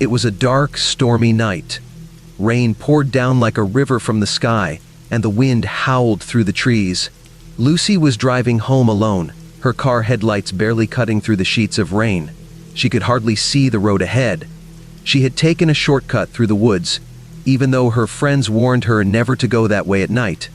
It was a dark, stormy night. Rain poured down like a river from the sky, and the wind howled through the trees. Lucy was driving home alone, her car headlights barely cutting through the sheets of rain. She could hardly see the road ahead. She had taken a shortcut through the woods, even though her friends warned her never to go that way at night.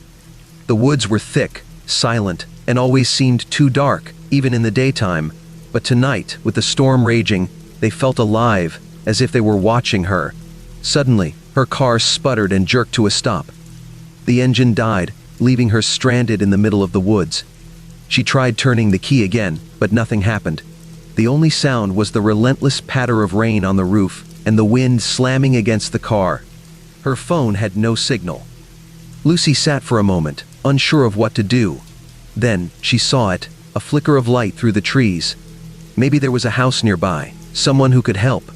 The woods were thick, silent, and always seemed too dark, even in the daytime. But tonight, with the storm raging, they felt alive, as if they were watching her. Suddenly, her car sputtered and jerked to a stop. The engine died, leaving her stranded in the middle of the woods. She tried turning the key again, but nothing happened. The only sound was the relentless patter of rain on the roof and the wind slamming against the car. Her phone had no signal. Lucy sat for a moment, unsure of what to do. Then, she saw it, a flicker of light through the trees. Maybe there was a house nearby, someone who could help.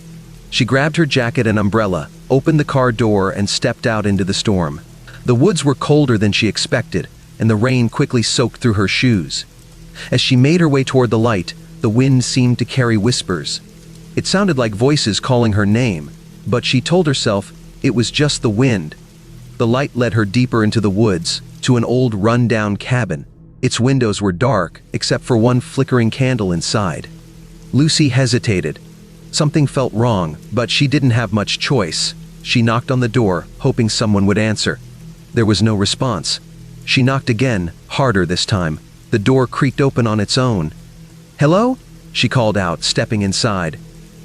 She grabbed her jacket and umbrella, opened the car door, and stepped out into the storm. The woods were colder than she expected, and the rain quickly soaked through her shoes. As she made her way toward the light, the wind seemed to carry whispers. It sounded like voices calling her name, but she told herself it was just the wind. The light led her deeper into the woods, to an old run-down cabin. Its windows were dark, except for one flickering candle inside. Lucy hesitated. Something felt wrong, but she didn't have much choice. She knocked on the door, hoping someone would answer. There was no response. She knocked again, harder this time. The door creaked open on its own. "Hello?" she called out, stepping inside.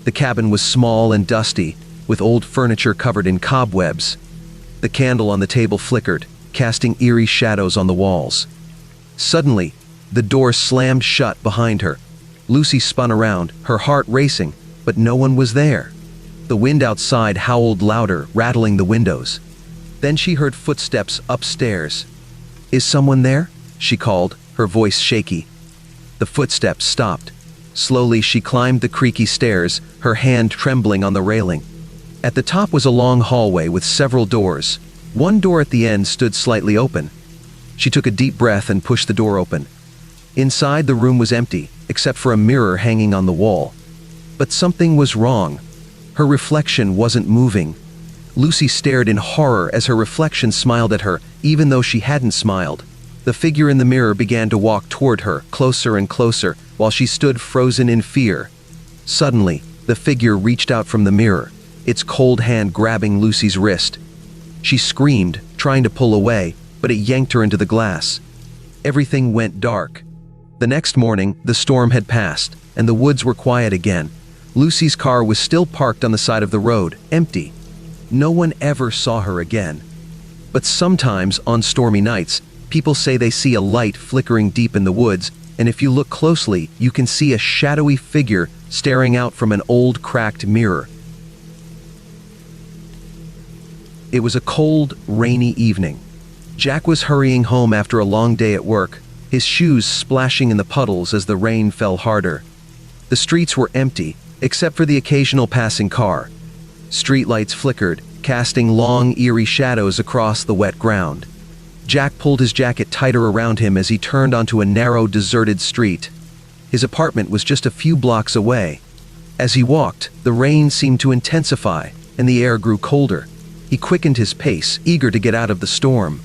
The cabin was small and dusty, with old furniture covered in cobwebs. The candle on the table flickered, casting eerie shadows on the walls. Suddenly, the door slammed shut behind her. Lucy spun around, her heart racing, but no one was there. The wind outside howled louder, rattling the windows. Then she heard footsteps upstairs. "Is someone there?" she called, her voice shaky. The footsteps stopped. Slowly she climbed the creaky stairs, her hand trembling on the railing. At the top was a long hallway with several doors. One door at the end stood slightly open. She took a deep breath and pushed the door open. Inside, the room was empty, except for a mirror hanging on the wall. But something was wrong. Her reflection wasn't moving. Lucy stared in horror as her reflection smiled at her, even though she hadn't smiled. The figure in the mirror began to walk toward her, closer and closer, while she stood frozen in fear. Suddenly, the figure reached out from the mirror, its cold hand grabbing Lucy's wrist. She screamed, trying to pull away, but it yanked her into the glass. Everything went dark. The next morning, the storm had passed, and the woods were quiet again. Lucy's car was still parked on the side of the road, empty. No one ever saw her again. But sometimes, on stormy nights, people say they see a light flickering deep in the woods, and if you look closely, you can see a shadowy figure staring out from an old cracked mirror. It was a cold, rainy evening. Jack was hurrying home after a long day at work, his shoes splashing in the puddles as the rain fell harder. The streets were empty, except for the occasional passing car. Streetlights flickered, casting long, eerie shadows across the wet ground. Jack pulled his jacket tighter around him as he turned onto a narrow, deserted street. His apartment was just a few blocks away. As he walked, the rain seemed to intensify, and the air grew colder. He quickened his pace, eager to get out of the storm.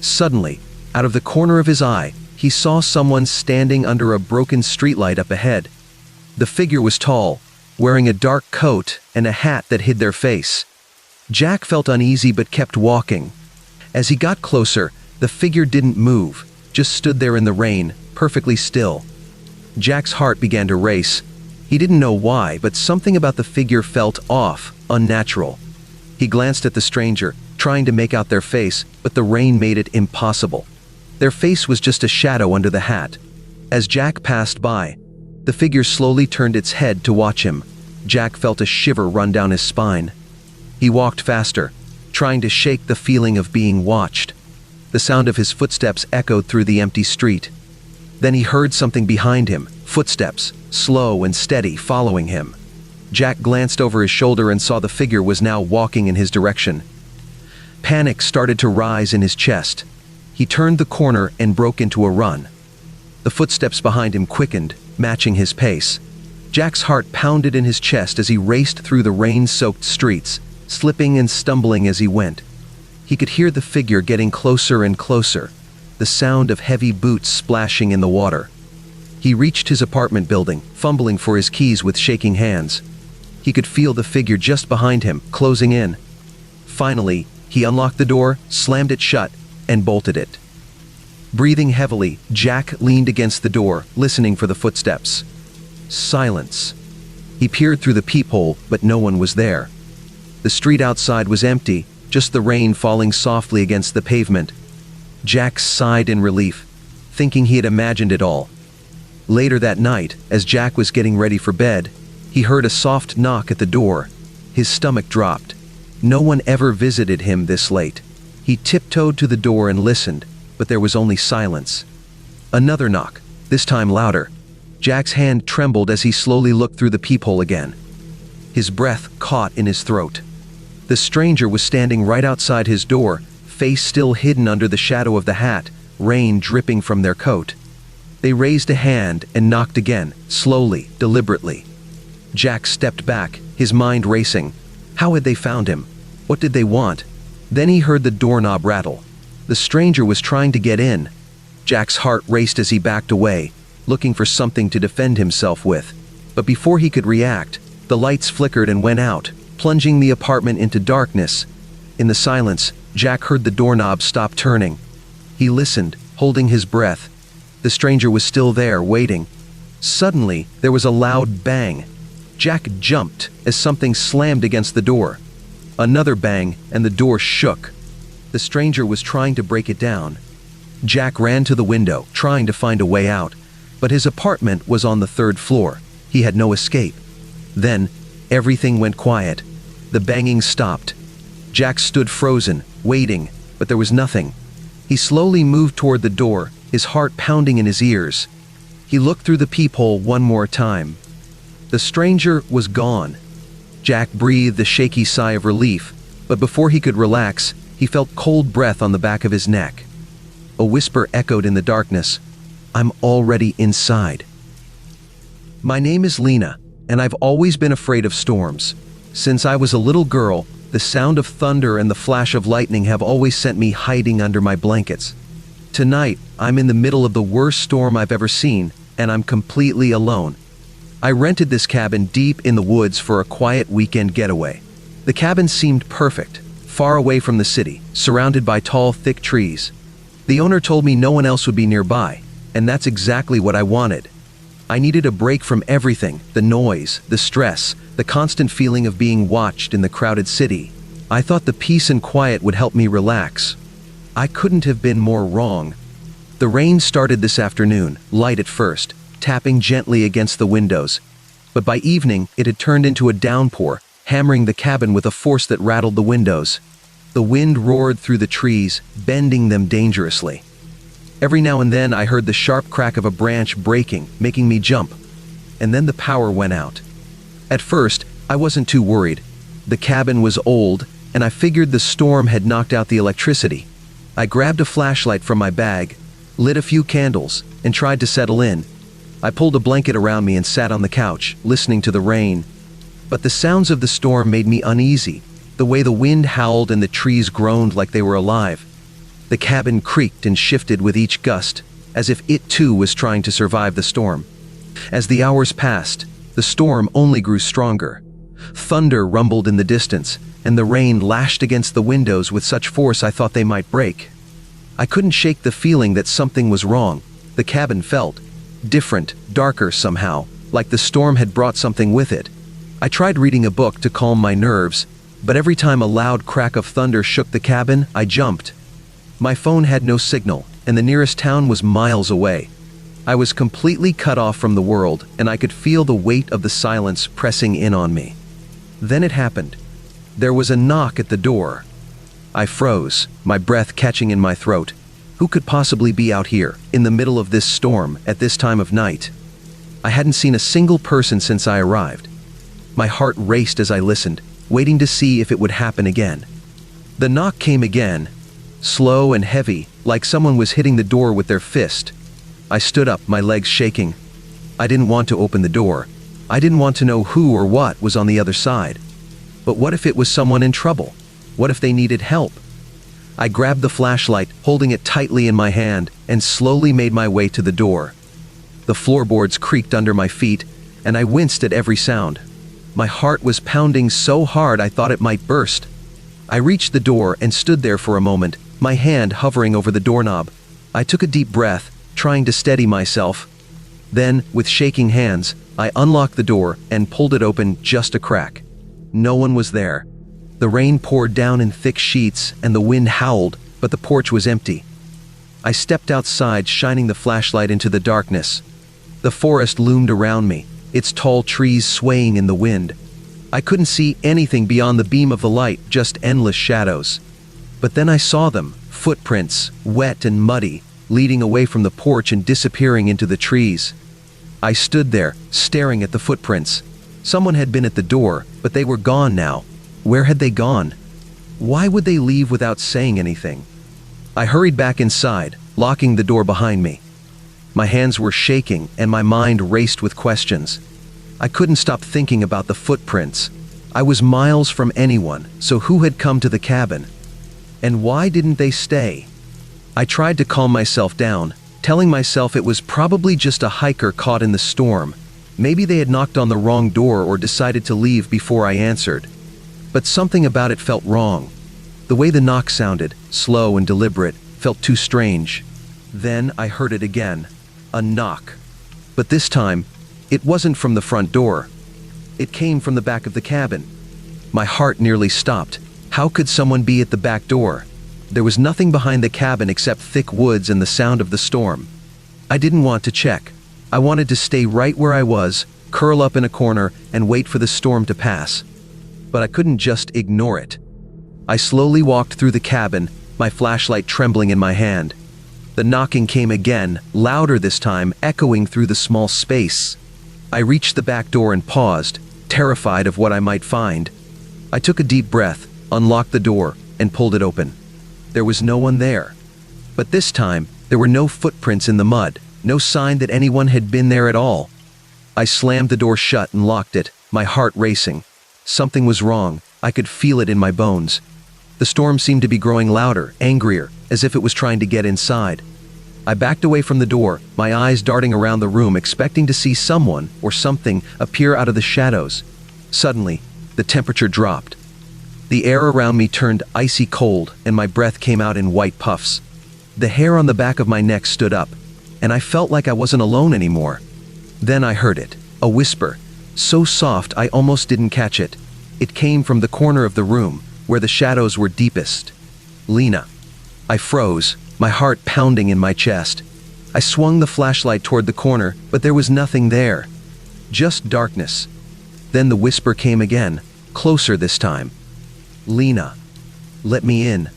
Suddenly, out of the corner of his eye, he saw someone standing under a broken streetlight up ahead. The figure was tall, wearing a dark coat and a hat that hid their face. Jack felt uneasy but kept walking. As he got closer, the figure didn't move, just stood there in the rain, perfectly still. Jack's heart began to race. He didn't know why, but something about the figure felt off, unnatural. He glanced at the stranger, trying to make out their face, but the rain made it impossible. Their face was just a shadow under the hat. As Jack passed by, the figure slowly turned its head to watch him. Jack felt a shiver run down his spine. He walked faster, trying to shake the feeling of being watched. The sound of his footsteps echoed through the empty street. Then he heard something behind him, footsteps, slow and steady, following him. Jack glanced over his shoulder and saw the figure was now walking in his direction. Panic started to rise in his chest. He turned the corner and broke into a run. The footsteps behind him quickened, matching his pace. Jack's heart pounded in his chest as he raced through the rain-soaked streets, slipping and stumbling as he went. He could hear the figure getting closer and closer, the sound of heavy boots splashing in the water. He reached his apartment building, fumbling for his keys with shaking hands. He could feel the figure just behind him, closing in. Finally, he unlocked the door, slammed it shut, and bolted it. Breathing heavily, Jack leaned against the door, listening for the footsteps. Silence. He peered through the peephole, but no one was there. The street outside was empty, just the rain falling softly against the pavement. Jack sighed in relief, thinking he had imagined it all. Later that night, as Jack was getting ready for bed, he heard a soft knock at the door. His stomach dropped. No one ever visited him this late. He tiptoed to the door and listened, but there was only silence. Another knock, this time louder. Jack's hand trembled as he slowly looked through the peephole again. His breath caught in his throat. The stranger was standing right outside his door, face still hidden under the shadow of the hat, rain dripping from their coat. They raised a hand and knocked again, slowly, deliberately. Jack stepped back, his mind racing. How had they found him? What did they want? Then he heard the doorknob rattle. The stranger was trying to get in. Jack's heart raced as he backed away, looking for something to defend himself with. But before he could react, the lights flickered and went out, plunging the apartment into darkness. In the silence, Jack heard the doorknob stop turning. He listened, holding his breath. The stranger was still there, waiting. Suddenly, there was a loud bang. Jack jumped as something slammed against the door. Another bang, and the door shook. The stranger was trying to break it down. Jack ran to the window, trying to find a way out, but his apartment was on the 3rd floor. He had no escape. Then, everything went quiet. The banging stopped. Jack stood frozen, waiting, but there was nothing. He slowly moved toward the door, his heart pounding in his ears. He looked through the peephole one more time. The stranger was gone. Jack breathed a shaky sigh of relief, but before he could relax, he felt cold breath on the back of his neck. A whisper echoed in the darkness. "I'm already inside." My name is Lena, and I've always been afraid of storms. Since I was a little girl, the sound of thunder and the flash of lightning have always sent me hiding under my blankets. Tonight, I'm in the middle of the worst storm I've ever seen, and I'm completely alone. I rented this cabin deep in the woods for a quiet weekend getaway. The cabin seemed perfect, far away from the city, surrounded by tall, thick trees. The owner told me no one else would be nearby, and that's exactly what I wanted. I needed a break from everything, the noise, the stress, the constant feeling of being watched in the crowded city. I thought the peace and quiet would help me relax. I couldn't have been more wrong. The rain started this afternoon, light at first, tapping gently against the windows. But by evening, it had turned into a downpour, hammering the cabin with a force that rattled the windows. The wind roared through the trees, bending them dangerously. Every now and then I heard the sharp crack of a branch breaking, making me jump. And then the power went out. At first, I wasn't too worried. The cabin was old, and I figured the storm had knocked out the electricity. I grabbed a flashlight from my bag, lit a few candles, and tried to settle in. I pulled a blanket around me and sat on the couch, listening to the rain. But the sounds of the storm made me uneasy, the way the wind howled and the trees groaned like they were alive. The cabin creaked and shifted with each gust, as if it too was trying to survive the storm. As the hours passed, the storm only grew stronger. Thunder rumbled in the distance, and the rain lashed against the windows with such force I thought they might break. I couldn't shake the feeling that something was wrong. The cabin felt different, darker somehow, like the storm had brought something with it. I tried reading a book to calm my nerves, but every time a loud crack of thunder shook the cabin, I jumped. My phone had no signal, and the nearest town was miles away. I was completely cut off from the world, and I could feel the weight of the silence pressing in on me. Then it happened. There was a knock at the door. I froze, my breath catching in my throat. Who could possibly be out here, in the middle of this storm, at this time of night? I hadn't seen a single person since I arrived. My heart raced as I listened, waiting to see if it would happen again. The knock came again, slow and heavy, like someone was hitting the door with their fist. I stood up, my legs shaking. I didn't want to open the door. I didn't want to know who or what was on the other side. But what if it was someone in trouble? What if they needed help? I grabbed the flashlight, holding it tightly in my hand, and slowly made my way to the door. The floorboards creaked under my feet, and I winced at every sound. My heart was pounding so hard I thought it might burst. I reached the door and stood there for a moment, my hand hovering over the doorknob. I took a deep breath, trying to steady myself. Then, with shaking hands, I unlocked the door and pulled it open just a crack. No one was there. The rain poured down in thick sheets and the wind howled, but the porch was empty. I stepped outside, shining the flashlight into the darkness. The forest loomed around me, its tall trees swaying in the wind. I couldn't see anything beyond the beam of the light, just endless shadows. But then I saw them, footprints, wet and muddy, leading away from the porch and disappearing into the trees. I stood there, staring at the footprints. Someone had been at the door, but they were gone now. Where had they gone? Why would they leave without saying anything? I hurried back inside, locking the door behind me. My hands were shaking and my mind raced with questions. I couldn't stop thinking about the footprints. I was miles from anyone, so who had come to the cabin? And why didn't they stay? I tried to calm myself down, telling myself it was probably just a hiker caught in the storm. Maybe they had knocked on the wrong door or decided to leave before I answered. But something about it felt wrong. The way the knock sounded, slow and deliberate, felt too strange. Then I heard it again. A knock. But this time, it wasn't from the front door. It came from the back of the cabin. My heart nearly stopped. How could someone be at the back door? There was nothing behind the cabin except thick woods and the sound of the storm. I didn't want to check. I wanted to stay right where I was, curl up in a corner, and wait for the storm to pass. But I couldn't just ignore it. I slowly walked through the cabin, my flashlight trembling in my hand. The knocking came again, louder this time, echoing through the small space. I reached the back door and paused, terrified of what I might find. I took a deep breath, unlocked the door, and pulled it open. There was no one there. But this time, there were no footprints in the mud, no sign that anyone had been there at all. I slammed the door shut and locked it, my heart racing. Something was wrong. I could feel it in my bones. The storm seemed to be growing louder, angrier, as if it was trying to get inside. I backed away from the door, my eyes darting around the room, expecting to see someone or something appear out of the shadows. Suddenly, the temperature dropped. The air around me turned icy cold, and my breath came out in white puffs. The hair on the back of my neck stood up, and I felt like I wasn't alone anymore. Then I heard it, a whisper, so soft I almost didn't catch it. It came from the corner of the room, where the shadows were deepest. Lena. I froze, my heart pounding in my chest. I swung the flashlight toward the corner, but there was nothing there. Just darkness. Then the whisper came again, closer this time. Lena. Let me in.